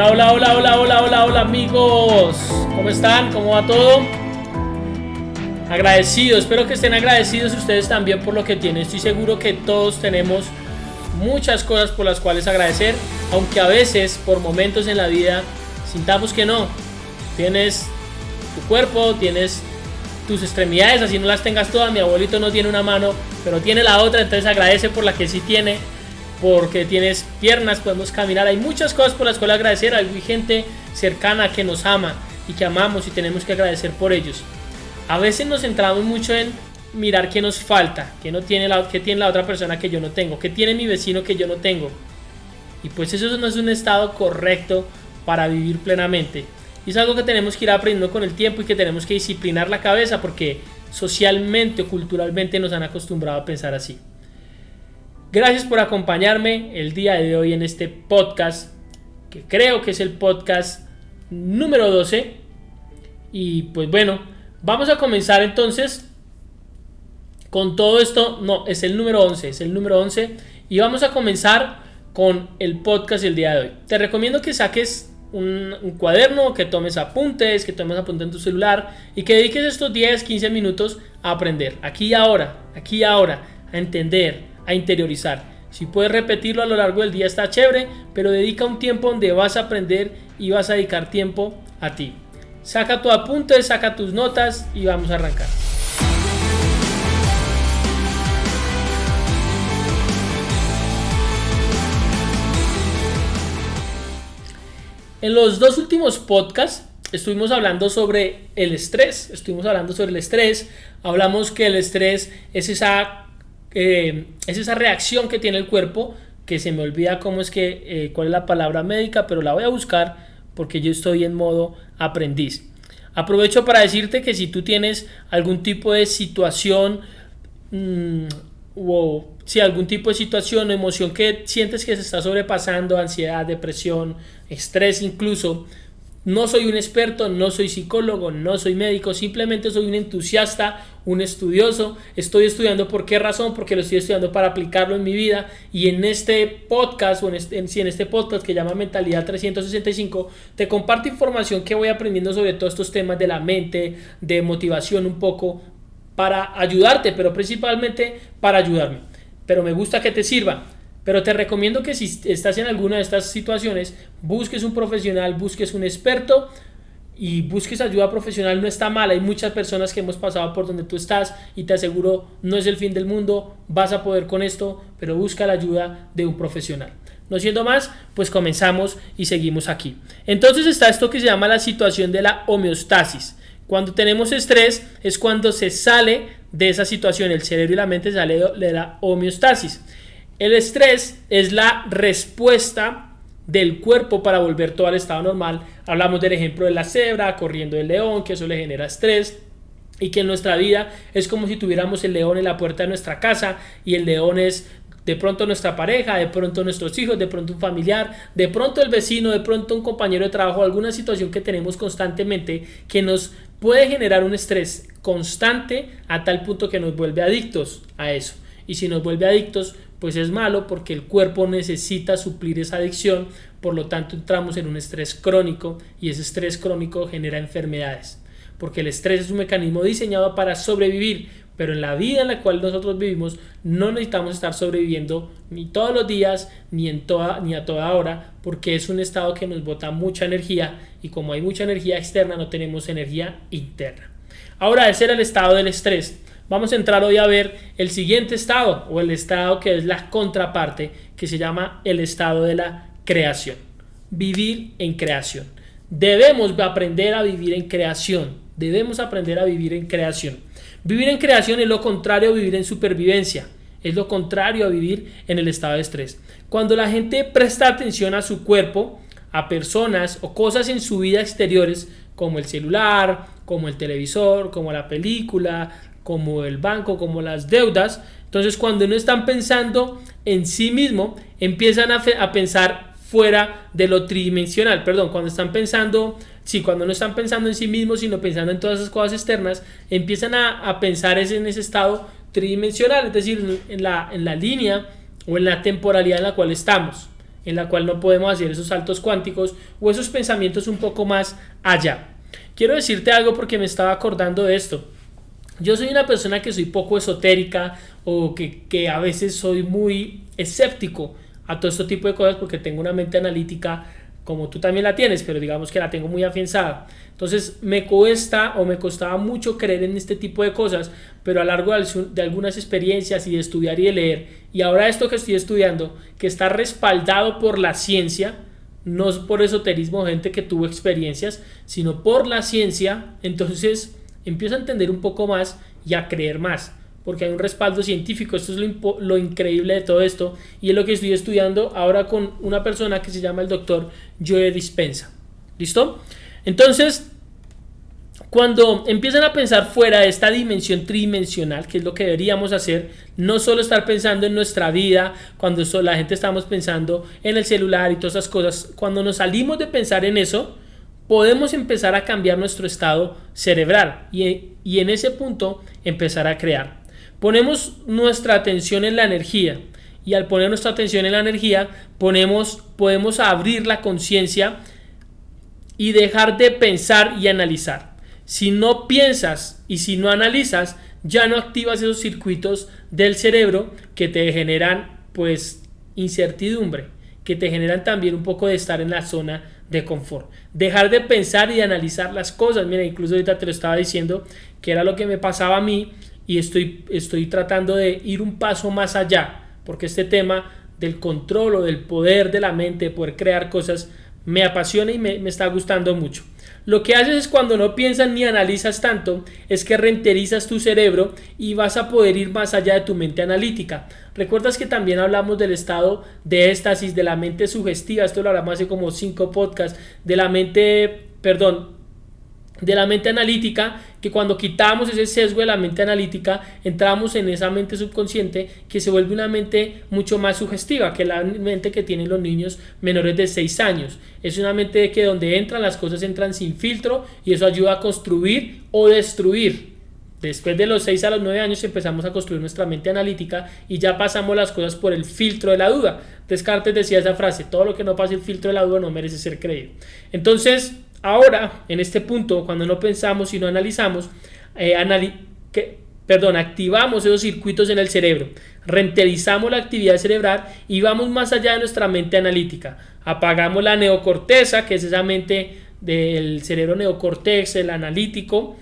Hola, hola, hola, hola, hola, hola, hola amigos. ¿Cómo están? ¿Cómo va todo? Agradecidos, espero que estén agradecidos ustedes también por lo que tienen. Estoy seguro que todos tenemos muchas cosas por las cuales agradecer, aunque a veces por momentos en la vida sintamos que no. Tienes tu cuerpo, tienes tus extremidades, así no las tengas todas. Mi abuelito no tiene una mano, pero tiene la otra, entonces agradece por la que sí tiene. Porque tienes piernas, podemos caminar, hay muchas cosas por las cuales agradecer. Hay gente cercana que nos ama y que amamos y tenemos que agradecer por ellos. A veces nos centramos mucho en mirar qué nos falta, qué tiene la otra persona que yo no tengo, qué tiene mi vecino que yo no tengo. Y pues eso no es un estado correcto para vivir plenamente. Y es algo que tenemos que ir aprendiendo con el tiempo y que tenemos que disciplinar la cabeza porque socialmente o culturalmente nos han acostumbrado a pensar así. Gracias por acompañarme el día de hoy en este podcast, que creo que es el podcast número 12. Y pues bueno, vamos a comenzar entonces con todo esto. No, es el número 11, y vamos a comenzar con el podcast el día de hoy. Te recomiendo que saques un cuaderno, que tomes apuntes en tu celular y que dediques estos 10, 15 minutos a aprender, aquí y ahora, a entender, a interiorizar. Si puedes repetirlo a lo largo del día está chévere, pero dedica un tiempo donde vas a aprender y vas a dedicar tiempo a ti. Saca tu apunte, saca tus notas y vamos a arrancar. En los dos últimos podcasts estuvimos hablando sobre el estrés. Hablamos que el estrés es esa reacción que tiene el cuerpo, que se me olvida cuál es la palabra médica, pero la voy a buscar porque yo estoy en modo aprendiz. Aprovecho para decirte que si tú tienes algún tipo de situación o emoción que sientes que se está sobrepasando, ansiedad, depresión, estrés incluso, no soy un experto, no soy psicólogo, no soy médico, simplemente soy un entusiasta, un estudioso. Estoy estudiando. ¿Por qué razón? Porque lo estoy estudiando para aplicarlo en mi vida. Y en este podcast, en este podcast que llama Mentalidad 365, te comparto información que voy aprendiendo sobre todos estos temas de la mente, de motivación un poco, para ayudarte, pero principalmente para ayudarme. Pero me gusta que te sirva. Pero te recomiendo que si estás en alguna de estas situaciones, busques un profesional, busques un experto y busques ayuda profesional. No está mal, hay muchas personas que hemos pasado por donde tú estás y te aseguro, no es el fin del mundo, vas a poder con esto, pero busca la ayuda de un profesional. No siendo más, pues comenzamos y seguimos aquí. Entonces está esto que se llama la situación de la homeostasis. Cuando tenemos estrés es cuando se sale de esa situación, el cerebro y la mente sale de la homeostasis. El estrés es la respuesta del cuerpo para volver todo al estado normal. Hablamos del ejemplo de la cebra corriendo del león, que eso le genera estrés, y que en nuestra vida es como si tuviéramos el león en la puerta de nuestra casa y el león es de pronto nuestra pareja, de pronto nuestros hijos, de pronto un familiar, de pronto el vecino, de pronto un compañero de trabajo, alguna situación que tenemos constantemente que nos puede generar un estrés constante a tal punto que nos vuelve adictos a eso. Y si nos vuelve adictos, pues es malo porque el cuerpo necesita suplir esa adicción, por lo tanto entramos en un estrés crónico y ese estrés crónico genera enfermedades, porque el estrés es un mecanismo diseñado para sobrevivir, pero en la vida en la cual nosotros vivimos no necesitamos estar sobreviviendo ni todos los días ni a toda hora, porque es un estado que nos bota mucha energía y como hay mucha energía externa no tenemos energía interna. Ahora, ese era el estado del estrés. Vamos a entrar hoy a ver el siguiente estado, o el estado que es la contraparte, que se llama el estado de la creación. Vivir en creación. Debemos aprender a vivir en creación. Vivir en creación es lo contrario a vivir en supervivencia. Es lo contrario a vivir en el estado de estrés. Cuando la gente presta atención a su cuerpo, a personas o cosas en su vida exteriores, como el celular, como el televisor, como la película, como el banco, como las deudas, entonces cuando no están pensando en sí mismo, empiezan a pensar fuera de lo tridimensional, cuando no están pensando en sí mismos, sino pensando en todas esas cosas externas, empiezan a pensar en ese estado tridimensional, es decir, en la línea o en la temporalidad en la cual estamos. en la cual no podemos hacer esos saltos cuánticos o esos pensamientos un poco más allá. Quiero decirte algo porque me estaba acordando de esto. Yo soy una persona que soy poco esotérica o que a veces soy muy escéptico a todo este tipo de cosas porque tengo una mente analítica como tú también la tienes, pero digamos que la tengo muy afianzada. Entonces me cuesta o me costaba mucho creer en este tipo de cosas, pero a lo largo de algunas experiencias y de estudiar y de leer, y ahora esto que estoy estudiando, que está respaldado por la ciencia, no por esoterismo, gente que tuvo experiencias, sino por la ciencia, entonces empiezo a entender un poco más y a creer más, porque hay un respaldo científico. Esto es lo increíble de todo esto, y es lo que estoy estudiando ahora con una persona que se llama el doctor Joe Dispenza. ¿Listo? Entonces, cuando empiezan a pensar fuera de esta dimensión tridimensional, que es lo que deberíamos hacer, no solo estar pensando en nuestra vida, cuando la gente estamos pensando en el celular y todas esas cosas, cuando nos salimos de pensar en eso, podemos empezar a cambiar nuestro estado cerebral y en ese punto empezar a crear. Ponemos nuestra atención en la energía, y al poner nuestra atención en la energía podemos abrir la conciencia y dejar de pensar y analizar. Si no piensas y si no analizas, ya no activas esos circuitos del cerebro que te generan pues incertidumbre, que te generan también un poco de estar en la zona de confort. Dejar de pensar y de analizar las cosas. Mira, incluso ahorita te lo estaba diciendo que era lo que me pasaba a mí, y estoy tratando de ir un paso más allá, porque este tema del control o del poder de la mente, de poder crear cosas, me apasiona y me está gustando mucho. Lo que haces es, cuando no piensas ni analizas tanto, es que reenterizas tu cerebro y vas a poder ir más allá de tu mente analítica. ¿Recuerdas que también hablamos del estado de éxtasis, de la mente sugestiva? Esto lo hablamos hace como 5 podcasts, de la mente analítica, que cuando quitamos ese sesgo de la mente analítica, entramos en esa mente subconsciente que se vuelve una mente mucho más sugestiva que la mente que tienen los niños menores de 6 años. Es una mente que donde entran las cosas entran sin filtro, y eso ayuda a construir o destruir. Después de los 6 a los 9 años empezamos a construir nuestra mente analítica y ya pasamos las cosas por el filtro de la duda. Descartes decía esa frase: todo lo que no pase el filtro de la duda no merece ser creído. Entonces, ahora, en este punto, cuando no pensamos y no analizamos, activamos esos circuitos en el cerebro, reenterizamos la actividad cerebral y vamos más allá de nuestra mente analítica. Apagamos la neocorteza, que es esa mente del cerebro neocortex, el analítico.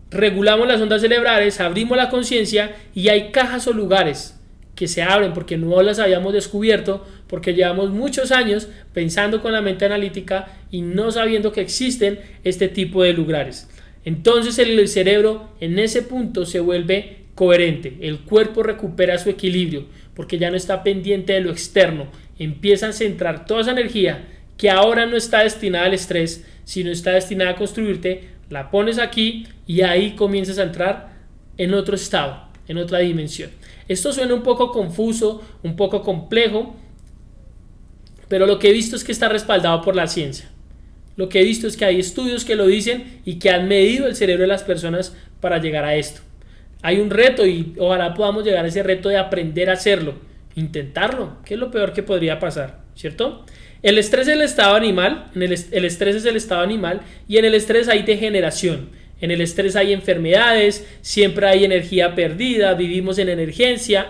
Regulamos las ondas cerebrales, abrimos la conciencia, y hay cajas o lugares que se abren porque no las habíamos descubierto, porque llevamos muchos años pensando con la mente analítica y no sabiendo que existen este tipo de lugares. Entonces el cerebro en ese punto se vuelve coherente, el cuerpo recupera su equilibrio porque ya no está pendiente de lo externo, empieza a centrar toda esa energía que ahora no está destinada al estrés, sino está destinada a construirte, la pones aquí y ahí comienzas a entrar en otro estado, en otra dimensión. Esto suena un poco confuso, un poco complejo, pero lo que he visto es que está respaldado por la ciencia. Lo que he visto es que hay estudios que lo dicen y que han medido el cerebro de las personas para llegar a esto. Hay un reto y ojalá podamos llegar a ese reto de aprender a hacerlo, intentarlo, que es lo peor que podría pasar, ¿cierto? El estrés es el estado animal, el estrés es el estado animal, y en el estrés hay degeneración. En el estrés hay enfermedades, siempre hay energía perdida, vivimos en emergencia,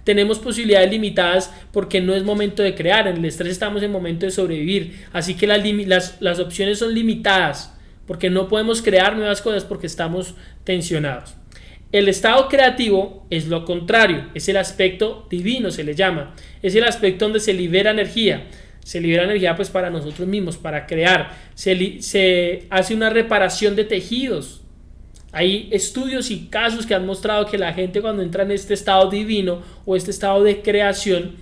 tenemos posibilidades limitadas porque no es momento de crear. En el estrés estamos en momento de sobrevivir, así que las opciones son limitadas porque no podemos crear nuevas cosas porque estamos tensionados. El estado creativo es lo contrario, es el aspecto divino, se le llama, es el aspecto donde se libera energía. Se libera energía pues para nosotros mismos, para crear. Se hace una reparación de tejidos. Hay estudios y casos que han mostrado que la gente, cuando entra en este estado divino o este estado de creación,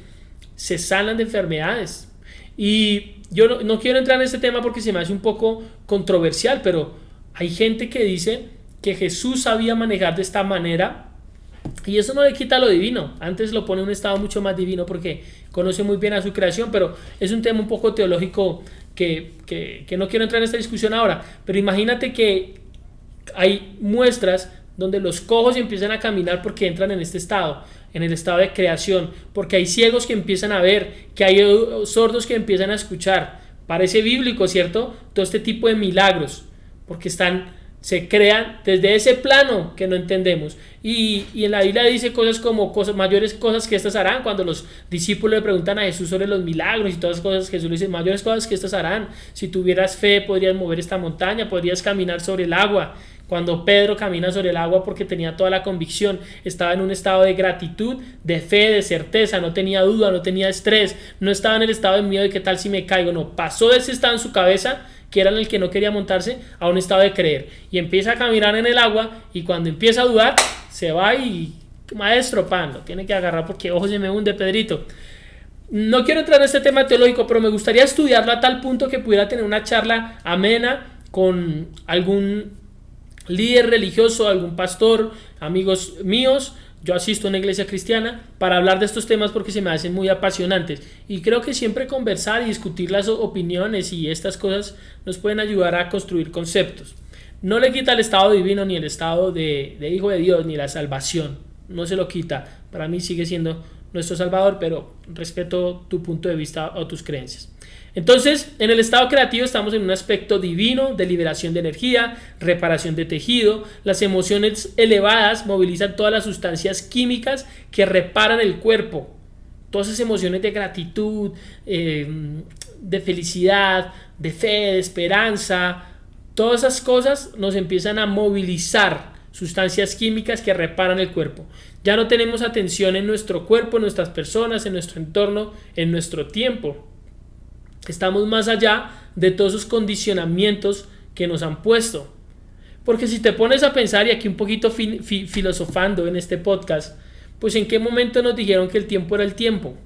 se sanan de enfermedades. Y yo no quiero entrar en este tema porque se me hace un poco controversial, pero hay gente que dice que Jesús sabía manejar de esta manera. Y eso no le quita lo divino, antes lo pone en un estado mucho más divino porque conoce muy bien a su creación, pero es un tema un poco teológico que no quiero entrar en esta discusión ahora. Pero imagínate que hay muestras donde los cojos empiezan a caminar porque entran en este estado, en el estado de creación, porque hay ciegos que empiezan a ver, que hay sordos que empiezan a escuchar. Parece bíblico, ¿cierto? Todo este tipo de milagros, porque se crean desde ese plano que no entendemos. Y en la Biblia dice cosas como mayores cosas que estas harán. Cuando los discípulos le preguntan a Jesús sobre los milagros y todas las cosas, Jesús le dice: mayores cosas que estas harán. Si tuvieras fe, podrías mover esta montaña, podrías caminar sobre el agua. Cuando Pedro camina sobre el agua, porque tenía toda la convicción, estaba en un estado de gratitud, de fe, de certeza, no tenía duda, no tenía estrés, no estaba en el estado de miedo de qué tal si me caigo. No, pasó de ese estado en su cabeza, que era en el que no quería montarse, a un estado de creer, y empieza a caminar en el agua, y cuando empieza a dudar se va y maestro pan, lo tiene que agarrar porque ojo, se me hunde Pedrito. No quiero entrar en este tema teológico, pero me gustaría estudiarlo a tal punto que pudiera tener una charla amena con algún líder religioso, algún pastor, amigos míos. Yo asisto a una iglesia cristiana para hablar de estos temas porque se me hacen muy apasionantes, y creo que siempre conversar y discutir las opiniones y estas cosas nos pueden ayudar a construir conceptos. No le quita el estado divino ni el estado de hijo de Dios ni la salvación, no se lo quita. Para mí sigue siendo nuestro Salvador, pero respeto tu punto de vista o tus creencias. Entonces, en el estado creativo estamos en un aspecto divino de liberación de energía, reparación de tejido. Las emociones elevadas movilizan todas las sustancias químicas que reparan el cuerpo. Todas esas emociones de gratitud, de felicidad, de fe, de esperanza, todas esas cosas nos empiezan a movilizar sustancias químicas que reparan el cuerpo. Ya no tenemos atención en nuestro cuerpo, en nuestras personas, en nuestro entorno, en nuestro tiempo. Estamos más allá de todos esos condicionamientos que nos han puesto. Porque si te pones a pensar, y aquí un poquito filosofando en este podcast, pues ¿en qué momento nos dijeron que el tiempo era el tiempo?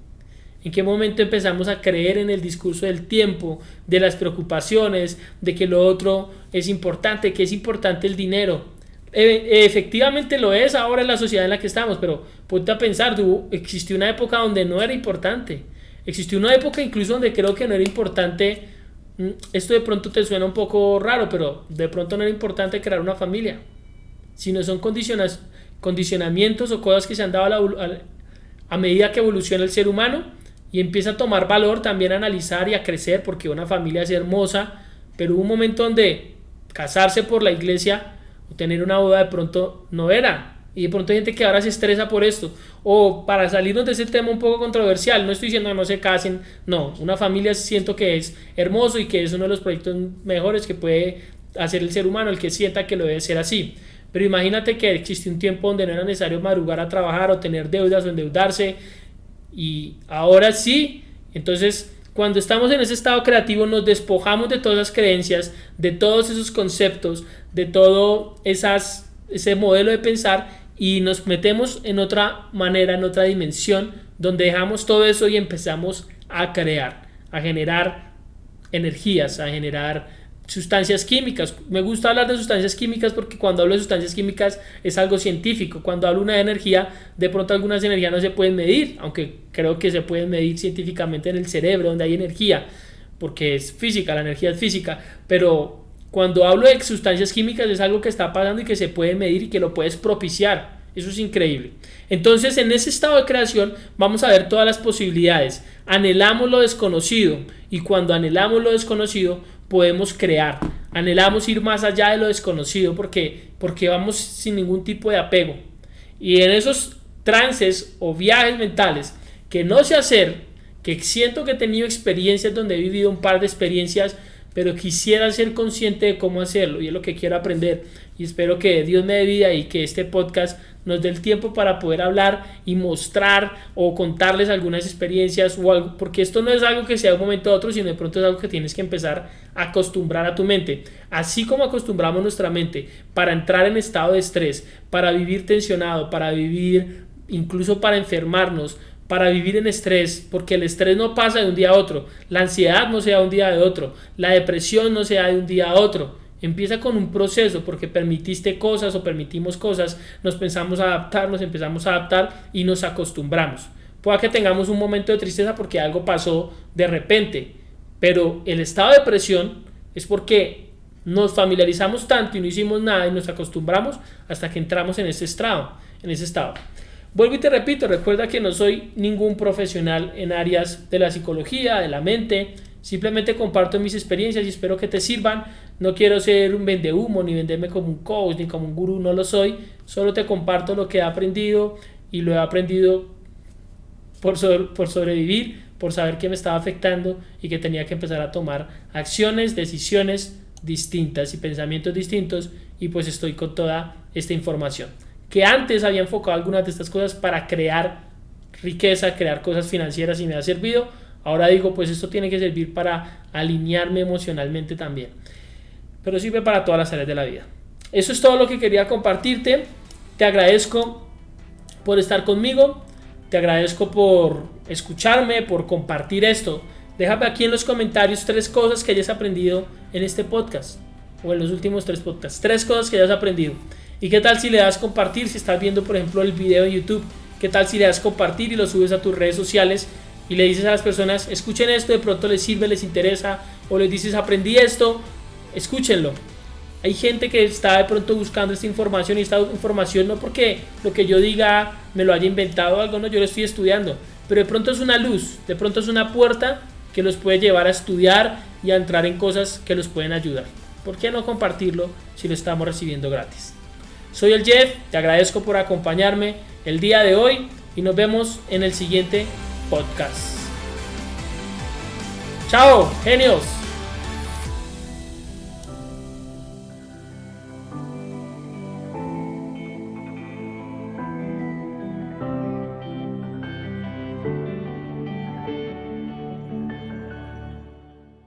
¿En qué momento empezamos a creer en el discurso del tiempo, de las preocupaciones, de que lo otro es importante, que es importante el dinero? Efectivamente lo es ahora en la sociedad en la que estamos, pero ponte a pensar, existió una época donde no era importante. Existió una época incluso donde creo que no era importante. Esto de pronto te suena un poco raro, pero de pronto no era importante crear una familia, sino son condicionamientos o cosas que se han dado a medida que evoluciona el ser humano y empieza a tomar valor, también a analizar y a crecer, porque una familia es hermosa, pero hubo un momento donde casarse por la iglesia o tener una boda de pronto no era. Y de pronto hay gente que ahora se estresa por esto. O para salirnos de ese tema un poco controversial, no estoy diciendo que no se casen, no, una familia siento que es hermoso y que es uno de los proyectos mejores que puede hacer el ser humano, el que sienta que lo debe ser así. Pero imagínate que existe un tiempo donde no era necesario madrugar a trabajar o tener deudas o endeudarse, y ahora sí. Entonces, cuando estamos en ese estado creativo, nos despojamos de todas las creencias, de todos esos conceptos, de todo ese modelo de pensar, y nos metemos en otra manera, en otra dimensión, donde dejamos todo eso y empezamos a crear, a generar energías, a generar sustancias químicas. Me gusta hablar de sustancias químicas porque cuando hablo de sustancias químicas es algo científico. Cuando hablo de una energía, de pronto algunas energías no se pueden medir, aunque creo que se pueden medir científicamente en el cerebro, donde hay energía, porque es física, la energía es física. Pero cuando hablo de sustancias químicas es algo que está pasando y que se puede medir y que lo puedes propiciar. Eso es increíble. Entonces, en ese estado de creación vamos a ver todas las posibilidades. Anhelamos lo desconocido, y cuando anhelamos lo desconocido podemos crear. Anhelamos ir más allá de lo desconocido porque vamos sin ningún tipo de apego. Y en esos trances o viajes mentales que no sé hacer, que siento que he tenido experiencias donde he vivido un par de experiencias, pero quisiera ser consciente de cómo hacerlo, y es lo que quiero aprender, y espero que Dios me dé vida y que este podcast nos dé el tiempo para poder hablar y mostrar o contarles algunas experiencias o algo, porque esto no es algo que sea de un momento a otro, sino de pronto es algo que tienes que empezar a acostumbrar a tu mente, así como acostumbramos nuestra mente para entrar en estado de estrés, para vivir tensionado, para vivir, incluso para enfermarnos, para vivir en estrés, porque el estrés no pasa de un día a otro, la ansiedad no se da de un día a otro, la depresión no se da de un día a otro. Empieza con un proceso, porque permitiste cosas o permitimos cosas, nos empezamos a adaptar y nos acostumbramos. Puede que tengamos un momento de tristeza porque algo pasó de repente, pero el estado de depresión es porque nos familiarizamos tanto y no hicimos nada y nos acostumbramos hasta que entramos en ese estado. Vuelvo y te repito, recuerda que no soy ningún profesional en áreas de la psicología, de la mente, simplemente comparto mis experiencias y espero que te sirvan. No quiero ser un vendehumo, ni venderme como un coach, ni como un gurú, no lo soy. Solo te comparto lo que he aprendido y lo he aprendido por sobrevivir, por saber que me estaba afectando y que tenía que empezar a tomar acciones, decisiones distintas y pensamientos distintos, y pues estoy con toda esta información. Que antes había enfocado algunas de estas cosas para crear riqueza, crear cosas financieras y me ha servido. Ahora digo, pues esto tiene que servir para alinearme emocionalmente también. Pero sirve para todas las áreas de la vida. Eso es todo lo que quería compartirte. Te agradezco por estar conmigo. Te agradezco por escucharme, por compartir esto. Déjame aquí en los comentarios 3 cosas que hayas aprendido en este podcast o en los últimos 3 podcasts. 3 cosas que hayas aprendido. ¿Y qué tal si le das compartir? Si estás viendo, por ejemplo, el video en YouTube, ¿qué tal si le das compartir y lo subes a tus redes sociales y le dices a las personas, escuchen esto, de pronto les sirve, les interesa, o les dices, aprendí esto, escúchenlo? Hay gente que está de pronto buscando esta información, y esta información no porque lo que yo diga me lo haya inventado o algo, no, yo lo estoy estudiando, pero de pronto es una luz, de pronto es una puerta que los puede llevar a estudiar y a entrar en cosas que los pueden ayudar. ¿Por qué no compartirlo si lo estamos recibiendo gratis? Soy el Jeff, te agradezco por acompañarme el día de hoy y nos vemos en el siguiente podcast. ¡Chao, genios!